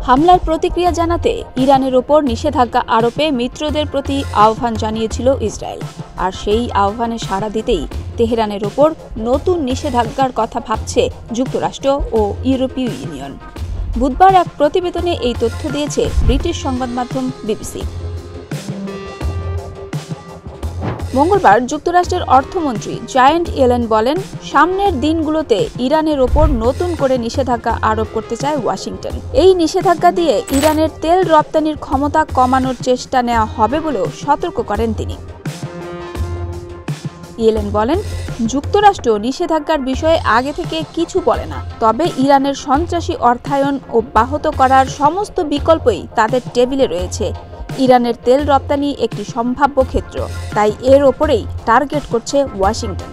হামলার প্রতিক্রিয়া জানাতে ইরানের ওপর নিষেধাজ্ঞা আরোপে মিত্রদের প্রতি আহ্বান জানিয়েছিল ইসরায়েল। আর সেই আহ্বানে সাড়া দিতেই তেহরানের ওপর নতুন নিষেধাজ্ঞার কথা ভাবছে যুক্তরাষ্ট্র ও ইউরোপীয় ইউনিয়ন। বুধবার এক প্রতিবেদনে এই তথ্য দিয়েছে ব্রিটিশ সংবাদ মাধ্যম বিবিসি। মঙ্গলবার যুক্তরাষ্ট্রের অর্থমন্ত্রী জায়েন্ট ইয়েলেন বলেন, সামনের দিনগুলোতে ইরানের ওপর নতুন করে নিষেধাজ্ঞা আরোপ করতে চায় ওয়াশিংটন। এই নিষেধাজ্ঞা দিয়ে ইরানের তেল রপ্তানির ক্ষমতা কমানোর চেষ্টা নেওয়া হবে বলেও সতর্ক করেন তিনি। ইয়েলেন বলেন, যুক্তরাষ্ট্র নিষেধাজ্ঞার বিষয়ে আগে থেকে কিছু বলে না, তবে ইরানের সন্ত্রাসী অর্থায়ন অব্যাহত করার সমস্ত বিকল্পই তাদের টেবিলে রয়েছে। ইরানের তেল রপ্তানি একটি সম্ভাব্য ক্ষেত্র, তাই এর ওপরেই টার্গেট করছে ওয়াশিংটন।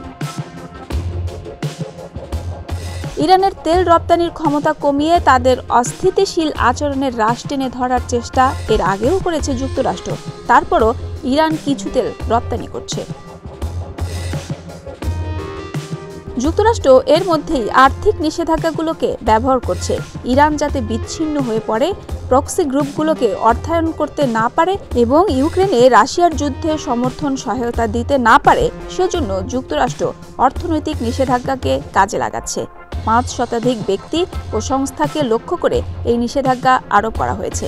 ইরানের তেল রপ্তানির ক্ষমতা কমিয়ে তাদের অস্থিতিশীল আচরণের রাশ টেনে ধরার চেষ্টা এর আগেও করেছে যুক্তরাষ্ট্র। তারপরও ইরান কিছু তেল রপ্তানি করছে। যুক্তরাষ্ট্র এর মধ্যেই আর্থিক নিষেধাজ্ঞাগুলোকে ব্যবহার করছে ইরান যাতে বিচ্ছিন্ন হয়ে পড়ে, প্রক্সি গ্রুপগুলোকে অর্থায়ন করতে না পারে এবং ইউক্রেনে রাশিয়ার যুদ্ধে সমর্থন সহায়তা দিতে না পারে। সেজন্য যুক্তরাষ্ট্র অর্থনৈতিক নিষেধাজ্ঞাকে কাজে লাগাচ্ছে। 5 শতাধিক ব্যক্তি ও সংস্থাকে লক্ষ্য করে এই নিষেধাজ্ঞা আরোপ করা হয়েছে।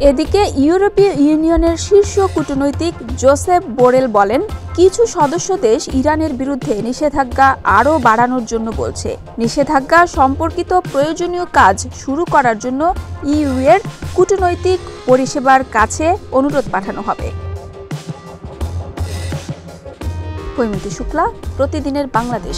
এদিকে ইউরোপীয় ইউনিয়নের শীর্ষ কূটনৈতিক জোসেপ বোরেল বলেন, কিছু সদস্য দেশ ইরানের বিরুদ্ধে নিষেধাজ্ঞা আরও বাড়ানোর জন্য বলছে। নিষেধাজ্ঞা সম্পর্কিত প্রয়োজনীয় কাজ শুরু করার জন্য ইইউ এর কূটনৈতিক পরিষেবার কাছে অনুরোধ পাঠানো হবে। হৈমন্তী শুক্লা, প্রতিদিনের বাংলাদেশ।